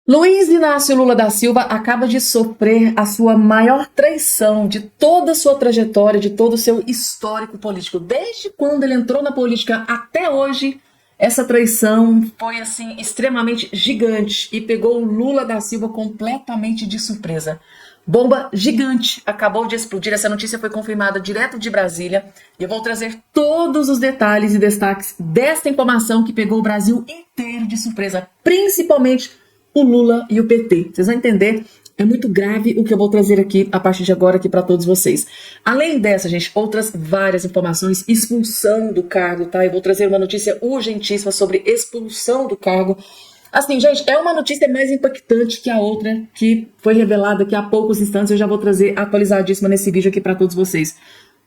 Luiz Inácio Lula da Silva acaba de sofrer a sua maior traição de toda a sua trajetória, de todo o seu histórico político. Desde quando ele entrou na política até hoje, essa traição foi assim extremamente gigante e pegou o Lula da Silva completamente de surpresa. Bomba gigante acabou de explodir. Essa notícia foi confirmada direto de Brasília e eu vou trazer todos os detalhes e destaques desta informação que pegou o Brasil inteiro de surpresa, principalmente o Lula e o PT. Vocês vão entender, é muito grave o que eu vou trazer aqui a partir de agora aqui para todos vocês. Além dessa, gente, outras várias informações, expulsão do cargo, tá? Eu vou trazer uma notícia urgentíssima sobre expulsão do cargo. Assim, gente, é uma notícia mais impactante que a outra que foi revelada aqui há poucos instantes. Eu já vou trazer atualizadíssima nesse vídeo aqui para todos vocês.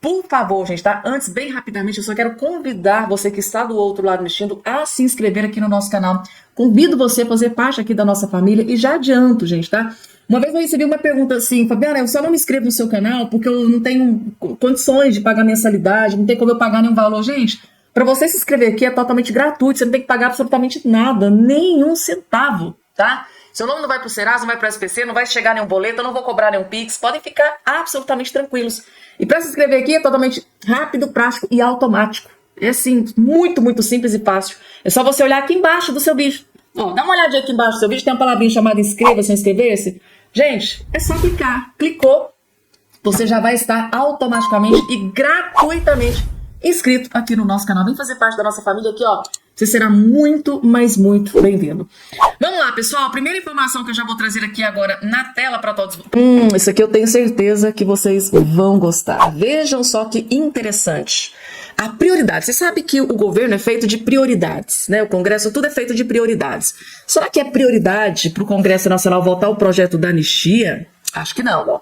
Por favor, gente, tá? Antes, bem rapidamente, eu só quero convidar você que está do outro lado assistindo a se inscrever aqui no nosso canal. Convido você a fazer parte aqui da nossa família e já adianto, gente, tá? Uma vez eu recebi uma pergunta assim, Fabiana, eu só não me inscrevo no seu canal porque eu não tenho condições de pagar mensalidade, não tem como eu pagar nenhum valor. Gente, para você se inscrever aqui é totalmente gratuito, você não tem que pagar absolutamente nada, nenhum centavo, tá? Seu nome não vai pro Serasa, não vai pro SPC, não vai chegar nenhum boleto, eu não vou cobrar nenhum Pix, podem ficar absolutamente tranquilos. E para se inscrever aqui é totalmente rápido, prático e automático. É assim, muito, muito simples e fácil. É só você olhar aqui embaixo do seu vídeo. Ó, dá uma olhadinha aqui embaixo do seu vídeo, tem uma palavrinha chamada inscreva-se, inscrever-se. Gente, é só clicar. Clicou, você já vai estar automaticamente e gratuitamente inscrito aqui no nosso canal. Vem fazer parte da nossa família aqui, ó. Você será muito, mas muito bem-vindo. Vamos lá, pessoal. A primeira informação que eu já vou trazer aqui agora na tela para todos. Isso aqui eu tenho certeza que vocês vão gostar. Vejam só que interessante. A prioridade. Você sabe que o governo é feito de prioridades, né? O Congresso, tudo é feito de prioridades. Será que é prioridade para o Congresso Nacional votar o projeto da anistia? Acho que não, ó.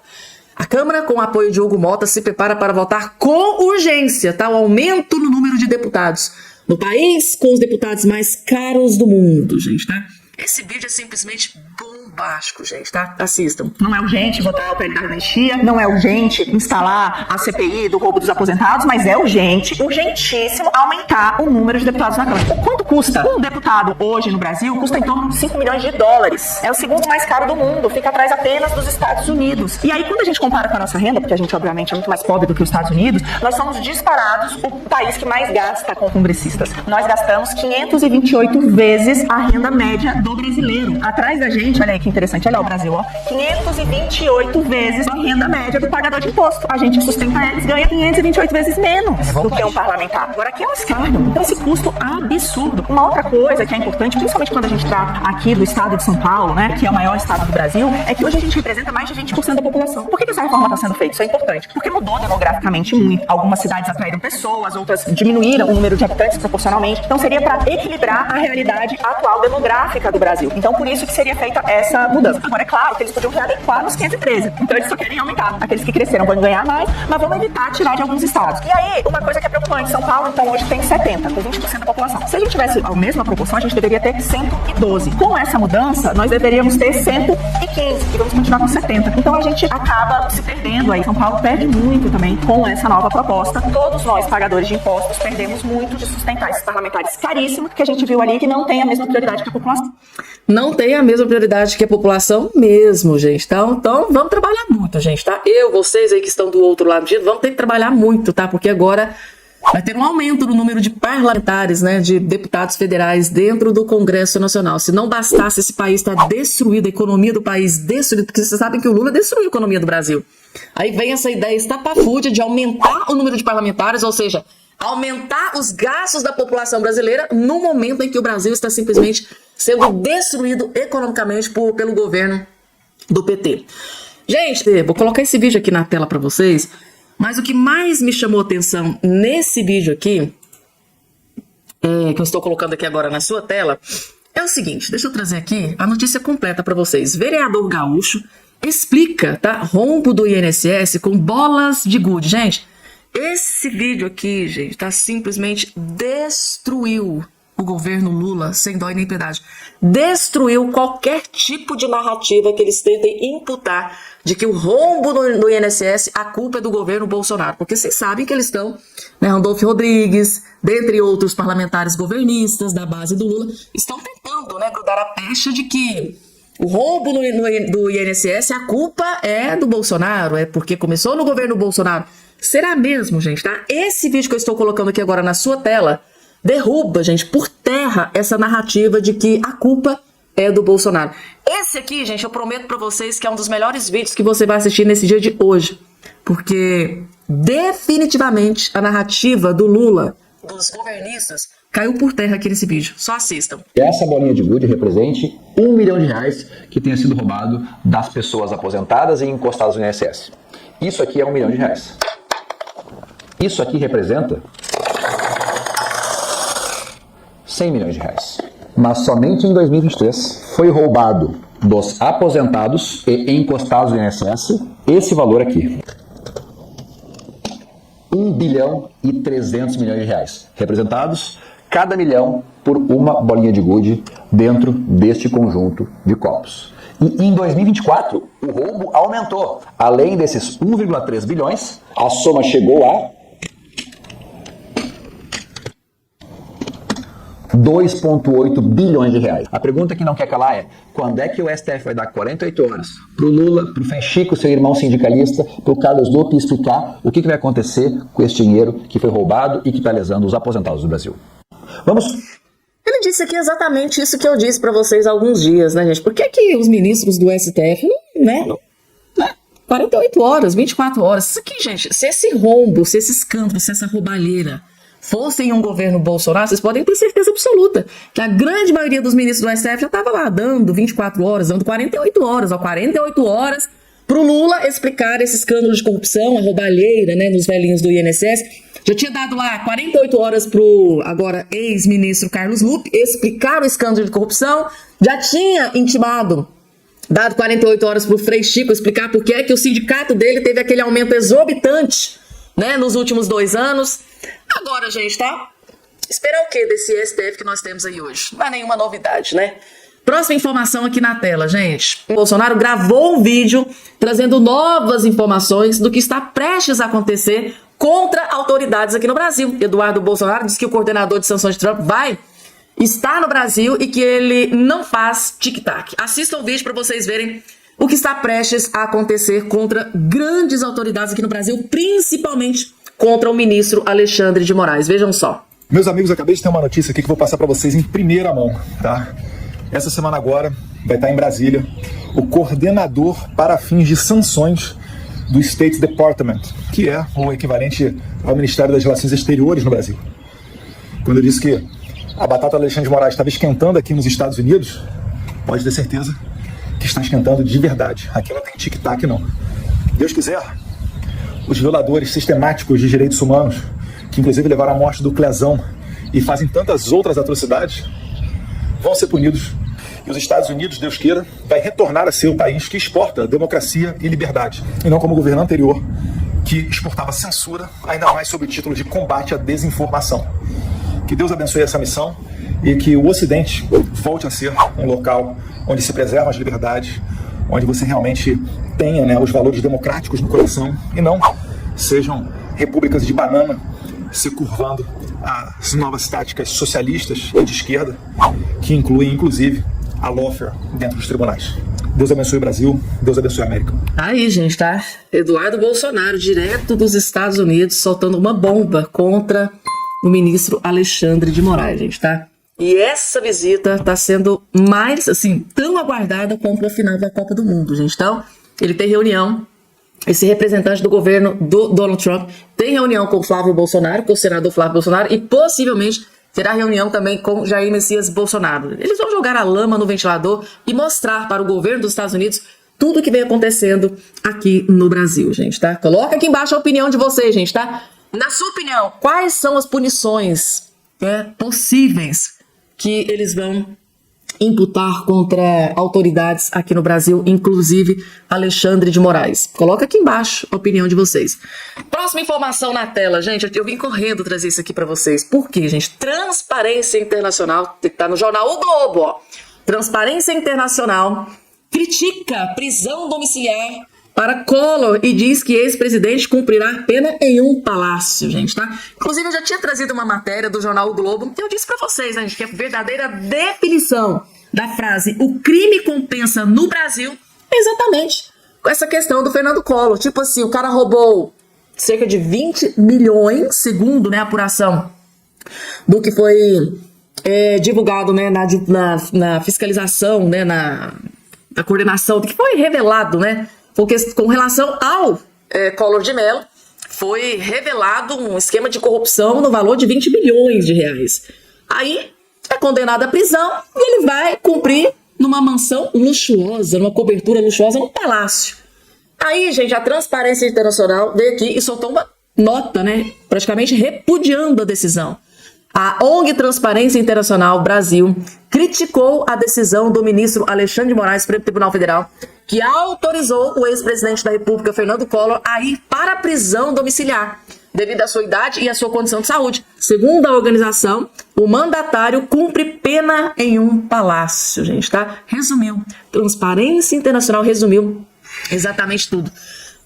A Câmara, com o apoio de Hugo Mota, se prepara para votar com urgência, tá? O aumento no número de deputados no país, com os deputados mais caros do mundo, gente, tá? Esse vídeo é simplesmente bombástico, gente, tá? Assistam. Não é urgente votar o PL da anistia, não é urgente instalar a CPI do roubo dos aposentados, mas é urgente, urgentíssimo, aumentar o número de deputados na Câmara. Quanto custa? Um deputado hoje no Brasil custa em torno de 5 milhões de dólares. É o segundo mais caro do mundo, fica atrás apenas dos Estados Unidos. E aí, quando a gente compara com a nossa renda, porque a gente, obviamente, é muito mais pobre do que os Estados Unidos, nós somos disparados o país que mais gasta com congressistas. Nós gastamos 528 vezes a renda média do brasileiro. Atrás da gente, olha aí que interessante, olha o Brasil, ó, 528 vezes a renda média do pagador de imposto. A gente sustenta eles, ganha 528 vezes menos do que um parlamentar. Agora aqui é um escândalo. Então esse custo absurdo. Uma outra coisa que é importante, principalmente quando a gente trata aqui do estado de São Paulo, né, que é o maior estado do Brasil, é que hoje a gente representa mais de 20% da população. Por que essa reforma está sendo feita? Isso é importante. Porque mudou demograficamente muito. Algumas cidades atraíram pessoas, outras diminuíram o número de habitantes proporcionalmente. Então seria para equilibrar a realidade atual demográfica do Brasil. Então, por isso que seria feita essa mudança. Agora, é claro que eles podiam readequar nos 513. Então, eles só querem aumentar. Aqueles que cresceram vão ganhar mais, mas vão evitar tirar de alguns estados. E aí, uma coisa que é preocupante, São Paulo, então, hoje tem 70, com 20% da população. Se a gente tivesse a mesma proporção, a gente deveria ter 112. Com essa mudança, nós deveríamos ter 115 e vamos continuar com 70. Então, a gente acaba se perdendo aí. São Paulo perde muito também com essa nova proposta. Todos nós, pagadores de impostos, perdemos muito de sustentar esses parlamentares caríssimos que a gente viu ali que não tem a mesma prioridade que a população. Não tem a mesma prioridade que a população mesmo, gente. Então vamos trabalhar muito, gente, tá? Vocês aí que estão do outro lado, vamos ter que trabalhar muito, tá? Porque agora vai ter um aumento no número de parlamentares, né? De deputados federais dentro do Congresso Nacional. Se não bastasse esse país estar destruído, a economia do país destruída, porque vocês sabem que o Lula destruiu a economia do Brasil. Aí vem essa ideia estapafúrdia de aumentar o número de parlamentares, ou seja, aumentar os gastos da população brasileira no momento em que o Brasil está simplesmente sendo destruído economicamente pelo governo do PT. Gente, vou colocar esse vídeo aqui na tela para vocês, mas o que mais me chamou atenção nesse vídeo aqui, que eu estou colocando aqui agora na sua tela, é o seguinte, deixa eu trazer aqui a notícia completa para vocês. Vereador gaúcho explica, tá? Rombo do INSS com bolas de gude. Gente, esse vídeo aqui, gente, tá simplesmente destruiu o governo Lula sem dó e nem piedade. Destruiu qualquer tipo de narrativa que eles tentem imputar de que o rombo no INSS, a culpa é do governo Bolsonaro. Porque vocês sabem que eles estão, né, Randolfo Rodrigues, dentre outros parlamentares governistas da base do Lula, estão tentando, né, grudar a pecha de que O roubo do INSS, a culpa é do Bolsonaro, é porque começou no governo Bolsonaro. Será mesmo, gente, tá? Esse vídeo que eu estou colocando aqui agora na sua tela derruba, gente, por terra essa narrativa de que a culpa é do Bolsonaro. Esse aqui, gente, eu prometo pra vocês que é um dos melhores vídeos que você vai assistir nesse dia de hoje. Porque definitivamente a narrativa do Lula, dos governistas, caiu por terra aqui nesse vídeo. Só assistam. Essa bolinha de gude represente R$1 milhão que tenha sido roubado das pessoas aposentadas e encostadas no INSS. Isso aqui é R$1 milhão. Isso aqui representa R$100 milhões. Mas somente em 2023 foi roubado dos aposentados e encostados no INSS esse valor aqui. R$1,3 bilhão, representados cada milhão por uma bolinha de gude dentro deste conjunto de copos. E em 2024, o roubo aumentou. Além desses 1,3 bilhões, a soma chegou a R$2,8 bilhões. A pergunta que não quer calar é: quando é que o STF vai dar 48 horas pro Lula, pro Fenchico, seu irmão sindicalista, pro Carlos Lupe explicar o que vai acontecer com esse dinheiro que foi roubado e que está lesando os aposentados do Brasil? Vamos. Ele disse aqui exatamente isso que eu disse pra vocês há alguns dias, né, gente? Por que que os ministros do STF não 48 horas, 24 horas? Isso aqui, gente, se esse rombo, se esse escândalo, se essa roubalheira fosse em um governo Bolsonaro, vocês podem ter certeza absoluta que a grande maioria dos ministros do STF já estava lá dando 24 horas, dando 48 horas, 48 horas pro Lula explicar esse escândalo de corrupção, a roubalheira, né, nos velhinhos do INSS. Já tinha dado lá 48 horas pro agora ex-ministro Carlos Lupe explicar o escândalo de corrupção, já tinha intimado, dado 48 horas pro Frei Chico explicar por que é que o sindicato dele teve aquele aumento exorbitante, né, nos últimos 2 anos. Agora, gente, tá? Esperar o quê desse STF que nós temos aí hoje? Não é nenhuma novidade, né? Próxima informação aqui na tela, gente. O Bolsonaro gravou um vídeo trazendo novas informações do que está prestes a acontecer contra autoridades aqui no Brasil. Eduardo Bolsonaro disse que o coordenador de sanções de Trump vai estar no Brasil e que ele não faz tic-tac. Assistam o vídeo para vocês verem o que está prestes a acontecer contra grandes autoridades aqui no Brasil, principalmente contra o ministro Alexandre de Moraes. Vejam só. Meus amigos, acabei de ter uma notícia aqui que vou passar para vocês em primeira mão, tá? Essa semana agora vai estar em Brasília o coordenador para fins de sanções do State Department, que é o equivalente ao Ministério das Relações Exteriores no Brasil. Quando eu disse que a batata do Alexandre de Moraes estava esquentando aqui nos Estados Unidos, pode ter certeza que está esquentando de verdade. Aqui não tem tic-tac, não. Deus quiser, os violadores sistemáticos de direitos humanos, que inclusive levaram à morte do Clezão e fazem tantas outras atrocidades, vão ser punidos. E os Estados Unidos, Deus queira, vai retornar a ser o país que exporta democracia e liberdade, e não como o governo anterior, que exportava censura, ainda mais sob o título de combate à desinformação. Que Deus abençoe essa missão e que o Ocidente volte a ser um local onde se preservam as liberdades, onde você realmente tenha, né, os valores democráticos no coração e não sejam repúblicas de banana se curvando às novas táticas socialistas e de esquerda, que incluem, inclusive, a lawfare dentro dos tribunais. Deus abençoe o Brasil, Deus abençoe a América. Aí, gente, tá? Eduardo Bolsonaro, direto dos Estados Unidos, soltando uma bomba contra o ministro Alexandre de Moraes, gente, tá? E essa visita tá sendo mais, assim, tão aguardada quanto a final da Copa do Mundo, gente. Então, ele tem reunião, esse representante do governo do Donald Trump tem reunião com o Flávio Bolsonaro, com o senador Flávio Bolsonaro, e possivelmente terá reunião também com Jair Messias Bolsonaro. Eles vão jogar a lama no ventilador e mostrar para o governo dos Estados Unidos tudo o que vem acontecendo aqui no Brasil, gente, tá? Coloca aqui embaixo a opinião de vocês, gente, tá? Na sua opinião, quais são as punições possíveis que eles vão imputar contra autoridades aqui no Brasil, inclusive Alexandre de Moraes? Coloca aqui embaixo a opinião de vocês. Próxima informação na tela, gente. Eu vim correndo trazer isso aqui para vocês. Por quê, gente? Transparência Internacional, que tá no jornal O Globo, ó. Transparência Internacional critica prisão domiciliar para Collor e diz que ex-presidente cumprirá pena em um palácio, gente, tá? Inclusive, eu já tinha trazido uma matéria do jornal O Globo, que eu disse pra vocês, né, gente, que é a verdadeira definição da frase "o crime compensa no Brasil" é exatamente com essa questão do Fernando Collor. Tipo assim, o cara roubou cerca de 20 milhões, segundo, né, a apuração do que foi divulgado, né, na fiscalização, né, na coordenação, do que foi revelado, né, porque com relação ao Collor de Mello, foi revelado um esquema de corrupção no valor de 20 milhões de reais. Aí é condenado à prisão e ele vai cumprir numa mansão luxuosa, numa cobertura luxuosa, num palácio. Aí, gente, a Transparência Internacional veio aqui e soltou uma nota, né, praticamente repudiando a decisão. A ONG Transparência Internacional Brasil criticou a decisão do ministro Alexandre de Moraes, Supremo Tribunal Federal, que autorizou o ex-presidente da República, Fernando Collor, a ir para a prisão domiciliar, devido à sua idade e à sua condição de saúde. Segundo a organização, o mandatário cumpre pena em um palácio, gente, tá? Resumiu. Transparência Internacional resumiu exatamente tudo.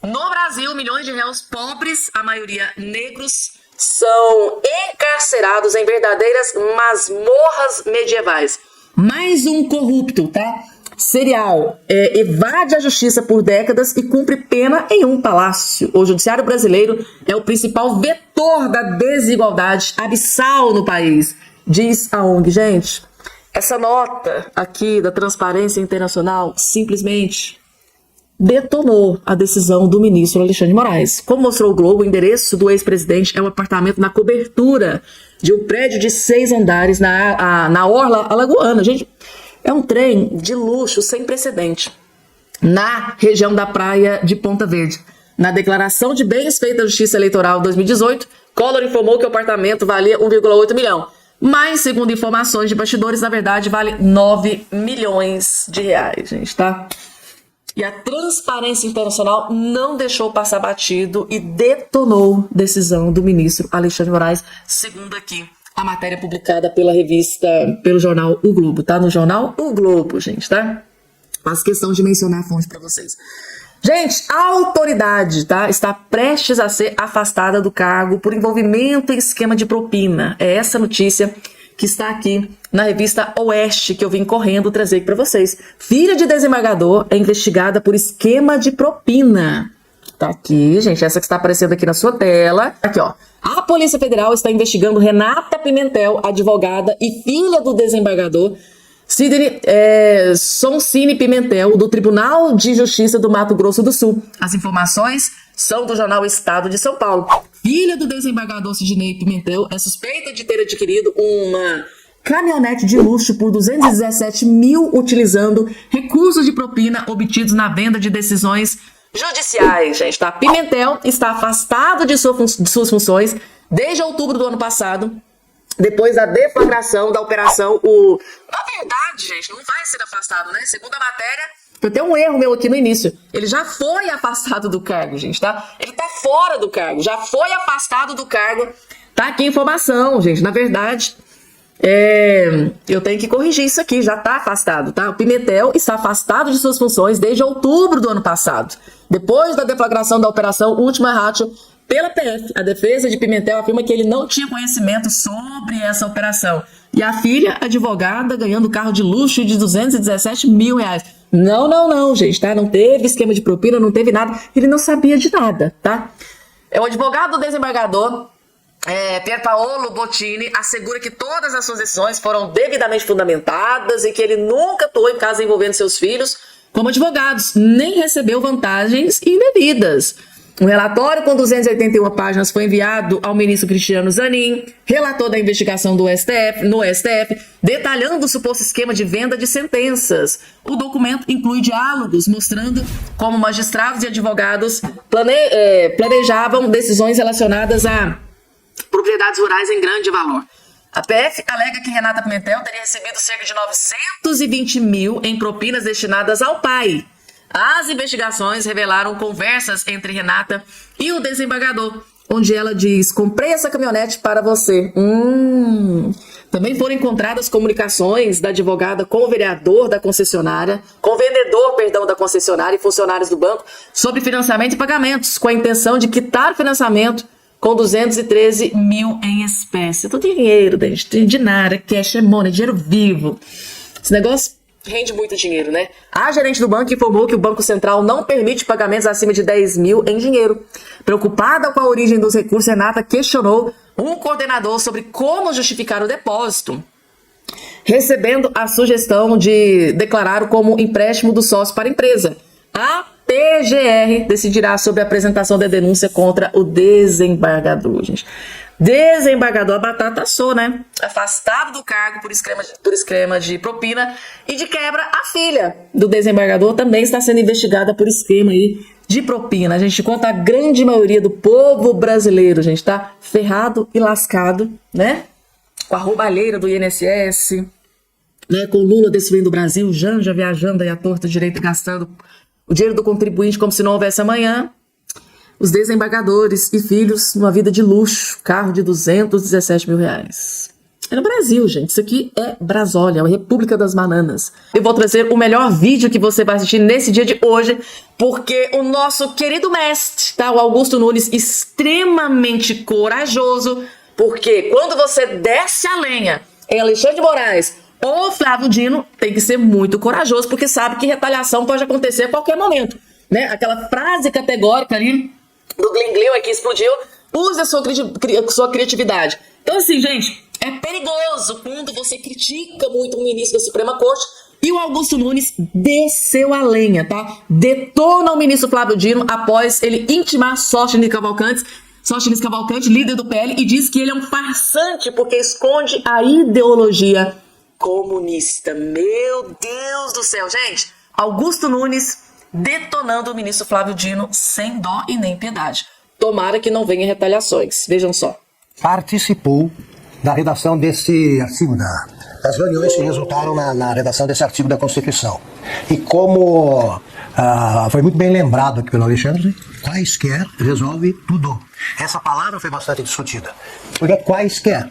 No Brasil, milhões de réus pobres, a maioria negros, são encarcerados em verdadeiras masmorras medievais. Mais um corrupto, tá? Serial, evade a justiça por décadas e cumpre pena em um palácio. O judiciário brasileiro é o principal vetor da desigualdade abissal no país, diz a ONG. Gente, essa nota aqui da Transparência Internacional simplesmente detonou a decisão do ministro Alexandre de Moraes. Como mostrou o Globo, o endereço do ex-presidente é um apartamento na cobertura de um prédio de 6 andares na orla alagoana. Gente, é um trem de luxo sem precedente na região da praia de Ponta Verde. Na declaração de bens feita à Justiça Eleitoral 2018, Collor informou que o apartamento valia 1,8 milhão. Mas, segundo informações de bastidores, na verdade, vale 9 milhões de reais, gente, tá? E a Transparência Internacional não deixou passar batido e detonou a decisão do ministro Alexandre de Moraes, segundo aqui a matéria publicada pelo jornal O Globo, tá? No jornal O Globo, gente, tá? Faço questão de mencionar a fonte para vocês. Gente, a autoridade, tá, está prestes a ser afastada do cargo por envolvimento em esquema de propina. É essa notícia que está aqui na revista Oeste, que eu vim correndo trazer aqui para vocês. Filha de desembargador é investigada por esquema de propina. Tá aqui, gente, essa que está aparecendo aqui na sua tela. Aqui, ó. A Polícia Federal está investigando Renata Pimentel, advogada e filha do desembargador Sidney Sonsini Pimentel, do Tribunal de Justiça do Mato Grosso do Sul. As informações são do jornal Estado de São Paulo. Filha do desembargador Sidney Pimentel é suspeita de ter adquirido uma caminhonete de luxo por 217 mil utilizando recursos de propina obtidos na venda de decisões judiciais, gente, tá? Pimentel está afastado de suas funções desde outubro do ano passado, depois da deflagração da operação. Na verdade, gente, não vai ser afastado, né? Segundo a matéria, eu tenho um erro meu aqui no início. Ele já foi afastado do cargo, gente, tá? Ele tá fora do cargo, já foi afastado do cargo. Tá aqui a informação, gente. Na verdade, eu tenho que corrigir isso aqui, já tá afastado, tá? O Pimentel está afastado de suas funções desde outubro do ano passado, depois da deflagração da operação Última Ratio pela PF. A defesa de Pimentel afirma que ele não tinha conhecimento sobre essa operação. E a filha, advogada, ganhando carro de luxo de 217 mil reais. Não, gente, tá? Não teve esquema de propina, não teve nada. Ele não sabia de nada, tá? O advogado do desembargador, Pier Paolo Bottini, assegura que todas as suas decisões foram devidamente fundamentadas e que ele nunca atuou em casos envolvendo seus filhos como advogados, nem recebeu vantagens indevidas. Um relatório com 281 páginas foi enviado ao ministro Cristiano Zanin, relator da investigação no STF, detalhando o suposto esquema de venda de sentenças. O documento inclui diálogos mostrando como magistrados e advogados planejavam decisões relacionadas a propriedades rurais em grande valor. A PF alega que Renata Pimentel teria recebido cerca de 920 mil em propinas destinadas ao pai. As investigações revelaram conversas entre Renata e o desembargador, onde ela diz: comprei essa caminhonete para você. Também foram encontradas comunicações da advogada com o vendedor da concessionária e funcionários do banco sobre financiamento e pagamentos, com a intenção de quitar o financiamento com 213 mil em espécie. Todo dinheiro, gente, de nada, cash é money, dinheiro vivo. Esse negócio rende muito dinheiro, né? A gerente do banco informou que o Banco Central não permite pagamentos acima de 10 mil em dinheiro. Preocupada com a origem dos recursos, Renata questionou um coordenador sobre como justificar o depósito, recebendo a sugestão de declarar como empréstimo do sócio para a empresa. A PGR decidirá sobre a apresentação da denúncia contra o desembargador, gente. Desembargador, a batata assou, né? Afastado do cargo por esquema de propina e de quebra, a filha do desembargador também está sendo investigada por esquema aí de propina. A gente conta a grande maioria do povo brasileiro, gente, tá ferrado e lascado, né? Com a roubalheira do INSS, né? Com o Lula destruindo o Brasil, Janja viajando aí à torta direito, gastando o dinheiro do contribuinte como se não houvesse amanhã. Os desembargadores e filhos numa vida de luxo, carro de 217 mil reais. É no Brasil, gente. Isso aqui é Brasólia, a República das Bananas. Eu vou trazer o melhor vídeo que você vai assistir nesse dia de hoje, porque o nosso querido mestre, tá? O Augusto Nunes, extremamente corajoso, porque quando você desce a lenha em Alexandre de Moraes ou Flávio Dino, tem que ser muito corajoso, porque sabe que retaliação pode acontecer a qualquer momento, né? Aquela frase categórica ali do Glengleu aqui explodiu. Use a sua criatividade. Então, assim, gente, é perigoso quando você critica muito um ministro da Suprema Corte. E o Augusto Nunes desceu a lenha, tá? Detona o ministro Flávio Dino após ele intimar Sóstenes Cavalcante, líder do PL, e diz que ele é um farsante porque esconde a ideologia comunista. Meu Deus do céu, gente. Augusto Nunes detonando o ministro Flávio Dino sem dó e nem piedade. Tomara que não venha retaliações. Vejam só. Participou da redação desse artigo, das reuniões que resultaram na redação desse artigo da Constituição. E como foi muito bem lembrado aqui pelo Alexandre, quaisquer resolve tudo. Essa palavra foi bastante discutida. Porque quaisquer.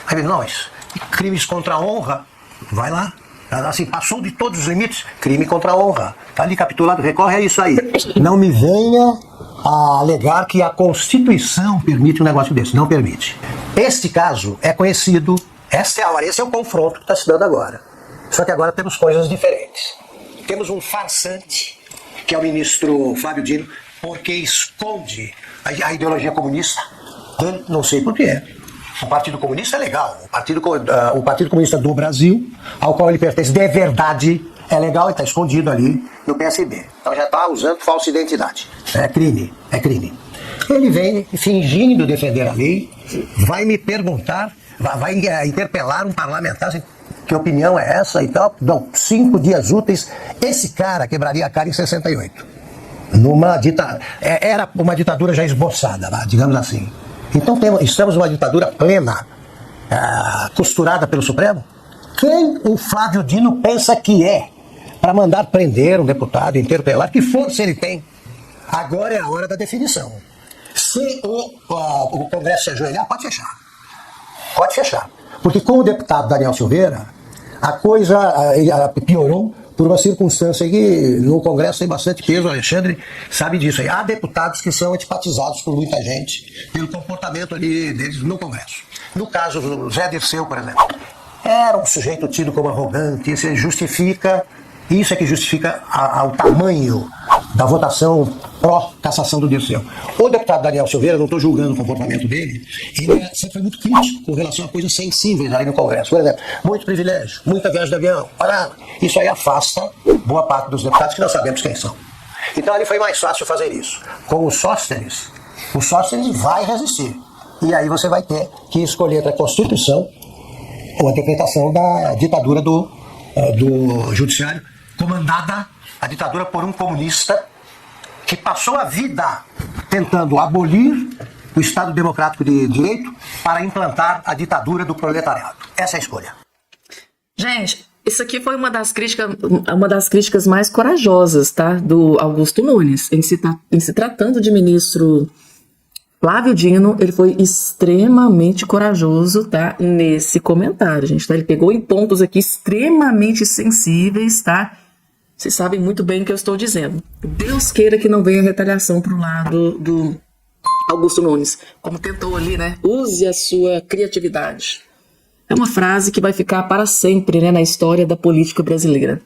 Aí, não, mas crimes contra a honra, vai lá. Assim, passou de todos os limites, crime contra a honra. Está ali capitulado, recorre a isso aí. Não me venha a alegar que a Constituição permite um negócio desse. Não permite. Este caso é conhecido, esse é o confronto que está se dando agora. Só que agora temos coisas diferentes. Temos um farsante, que é o ministro Flávio Dino, porque esconde a ideologia comunista. Ele, não sei por quê. O Partido Comunista é legal. O Partido Comunista do Brasil, ao qual ele pertence de verdade, é legal e está escondido ali no PSB. Então já está usando falsa identidade. É crime, é crime. Ele vem fingindo defender a lei, vai me perguntar, vai interpelar um parlamentar, assim, que opinião é essa e tal. Não, 5 dias úteis. Esse cara quebraria a cara em 68. Era uma ditadura já esboçada, digamos assim. Então estamos numa ditadura plena, costurada pelo Supremo. Quem o Flávio Dino pensa que é para mandar prender um deputado, interpelar, que força ele tem? Agora é a hora da definição. Se o Congresso se ajoelhar, pode fechar. Pode fechar. Porque com o deputado Daniel Silveira, a coisa piorou por uma circunstância que no Congresso tem bastante peso, o Alexandre sabe disso aí. Há deputados que são antipatizados por muita gente pelo comportamento ali deles no Congresso. No caso do Zé Dirceu, por exemplo, era um sujeito tido como arrogante, isso é que justifica o tamanho da votação pró-cassação do Dirceu. O deputado Daniel Silveira, não estou julgando o comportamento dele, ele sempre foi muito crítico com relação a coisas sensíveis aí no Congresso. Por exemplo, muito privilégio, muita viagem de avião. Isso aí afasta boa parte dos deputados que nós sabemos quem são. Então ali foi mais fácil fazer isso. Com o Sóstenes vai resistir. E aí você vai ter que escolher entre a Constituição ou a interpretação da ditadura do Judiciário, comandada a ditadura por um comunista que passou a vida tentando abolir o Estado Democrático de Direito para implantar a ditadura do proletariado. Essa é a escolha. Gente, isso aqui foi uma das críticas mais corajosas, tá? Do Augusto Nunes. Em se tratando de ministro Flávio Dino, ele foi extremamente corajoso, tá? Nesse comentário, gente, tá? Ele pegou em pontos aqui extremamente sensíveis, tá? Vocês sabem muito bem o que eu estou dizendo. Deus queira que não venha retaliação pro lado do Augusto Nunes. Como tentou ali, né? Use a sua criatividade. É uma frase que vai ficar para sempre, né, na história da política brasileira.